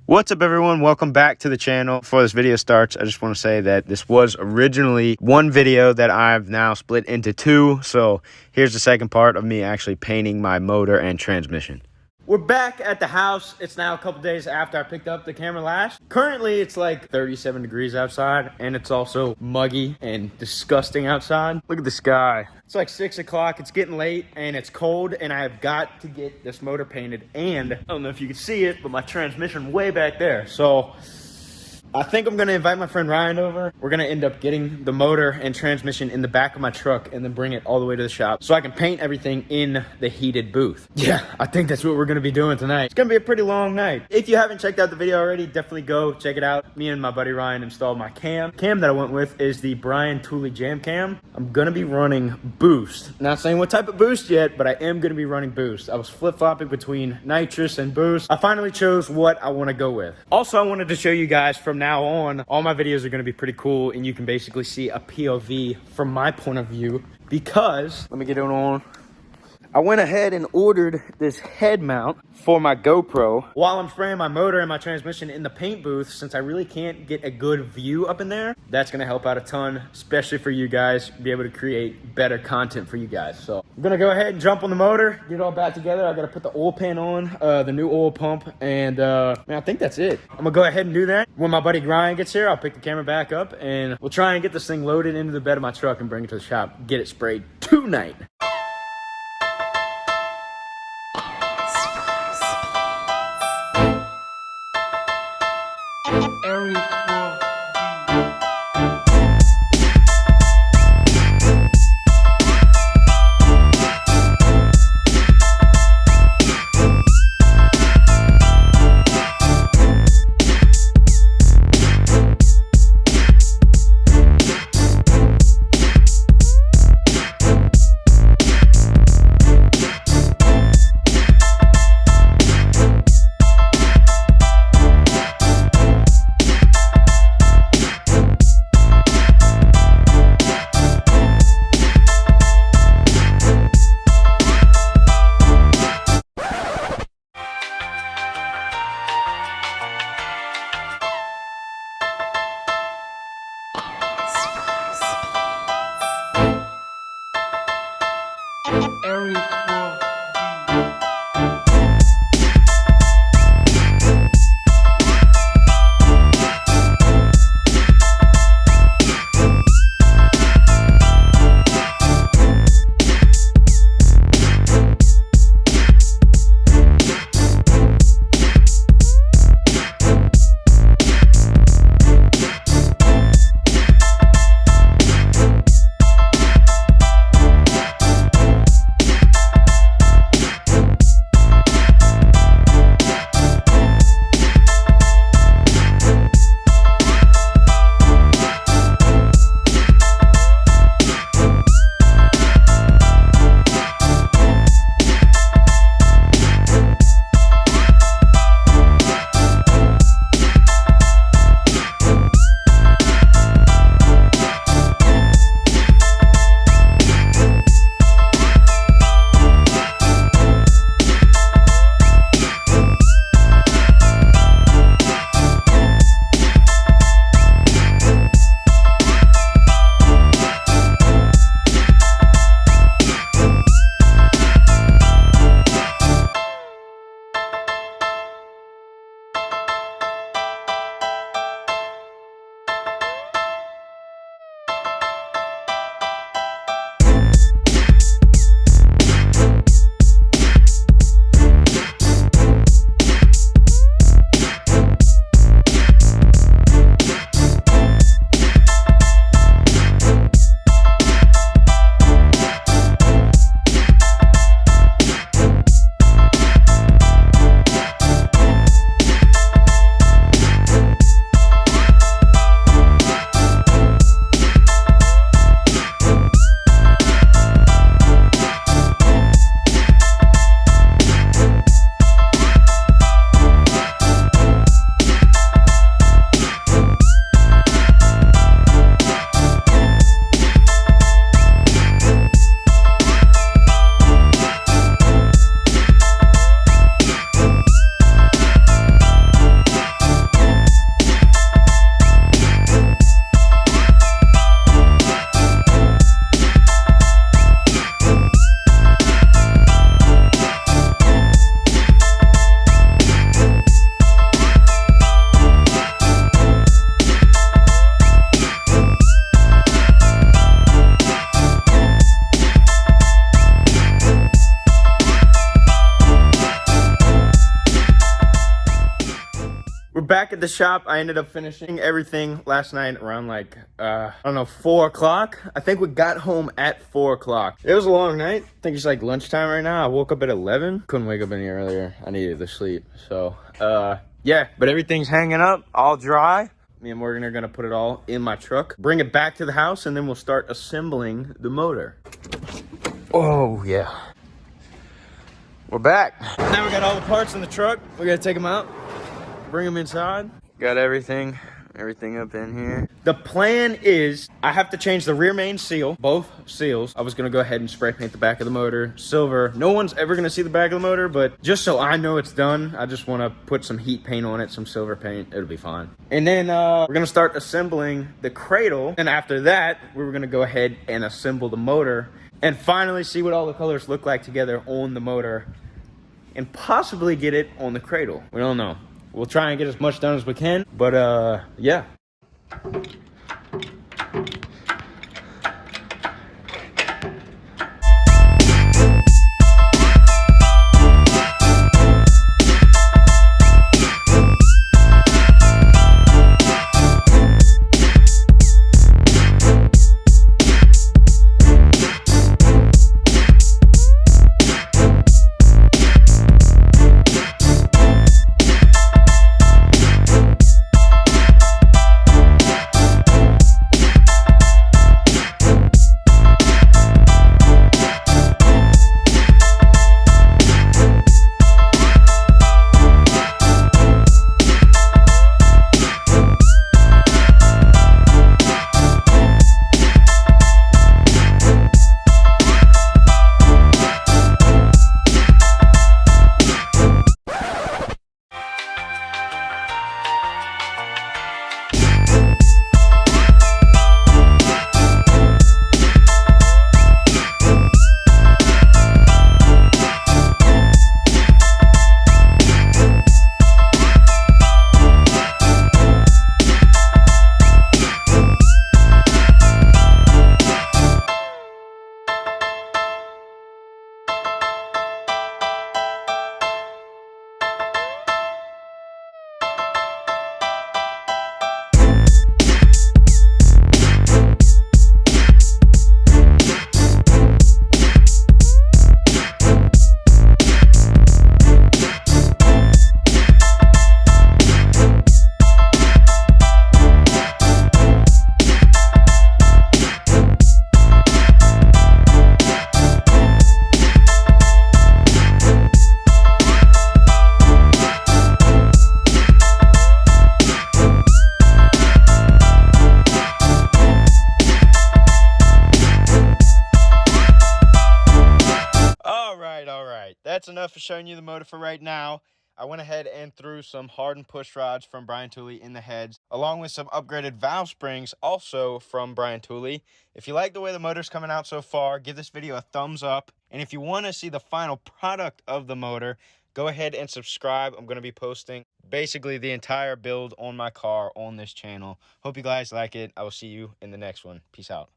What's up, everyone? Welcome back to the channel. Before this video starts, I just want to say that this was originally one video that I've now split into two. So here's the second part of me actually painting my motor and transmission. We're back at the house. It's now a couple days after I picked up the camera last. Currently, it's like 37 degrees outside, and it's also muggy and disgusting outside. Look at the sky. It's like 6 o'clock. It's getting late, and it's cold, and I have got to get this motor painted. And I don't know if you can see it, but my transmission way back there. So I think I'm gonna invite my friend Ryan over. We're gonna end up getting the motor and transmission in the back of my truck and then bring it all the way to the shop so I can paint everything in the heated booth. Yeah, I think that's what we're gonna be doing tonight. It's gonna be a pretty long night. If you haven't checked out the video already, definitely go check it out. Me and my buddy Ryan installed my cam. Cam that I went with is the Brian Tooley Jam Cam. I'm gonna be running boost. Not saying what type of boost yet, but I am gonna be running boost. I was flip-flopping between nitrous and boost. I finally chose what I wanna go with. Also, I wanted to show you guys from now on, all my videos are going to be pretty cool, and you can basically see a POV from my point of view because, let me get it on. I went ahead and ordered this head mount for my GoPro while I'm spraying my motor and my transmission in the paint booth. Since I really can't get a good view up in there, that's going to help out a ton, especially for you guys, be able to create better content for you guys. So I'm going to go ahead and jump on the motor, get it all back together. I got to put the oil pan on, the new oil pump, and man, I think that's it. I'm going to go ahead and do that. When my buddy Ryan gets here, I'll pick the camera back up, and we'll try and get this thing loaded into the bed of my truck and bring it to the shop, get it sprayed tonight. We're back at the shop. I ended up finishing everything last night around like, I don't know, 4 o'clock. I think we got home at 4 o'clock. It was a long night. I think it's like lunchtime right now. I woke up at 11. Couldn't wake up any earlier. I needed the sleep. So, yeah, but everything's hanging up, all dry. Me and Morgan are gonna put it all in my truck, bring it back to the house, and then we'll start assembling the motor. Oh, yeah. We're back. Now we got all the parts in the truck. We gotta take them out. Bring them inside. Got everything up in here. The plan is I have to change the rear main seal, both seals. I was gonna go ahead and spray paint the back of the motor silver. No one's ever gonna see the back of the motor, but just so I know it's done, I just wanna put some heat paint on it, some silver paint. It'll be fine. And then we're gonna start assembling the cradle. And after that, we're gonna go ahead and assemble the motor and finally see what all the colors look like together on the motor and possibly get it on the cradle. We don't know. We'll try and get as much done as we can, but yeah. That's enough for showing you the motor for right now. I went ahead and threw some hardened push rods from Brian Tooley in the heads, along with some upgraded valve springs also from Brian Tooley. If you like the way the motor's coming out so far, give this video a thumbs up. And if you want to see the final product of the motor, go ahead and subscribe. I'm going to be posting basically the entire build on my car on this channel. Hope you guys like it. I will see you in the next one. Peace out.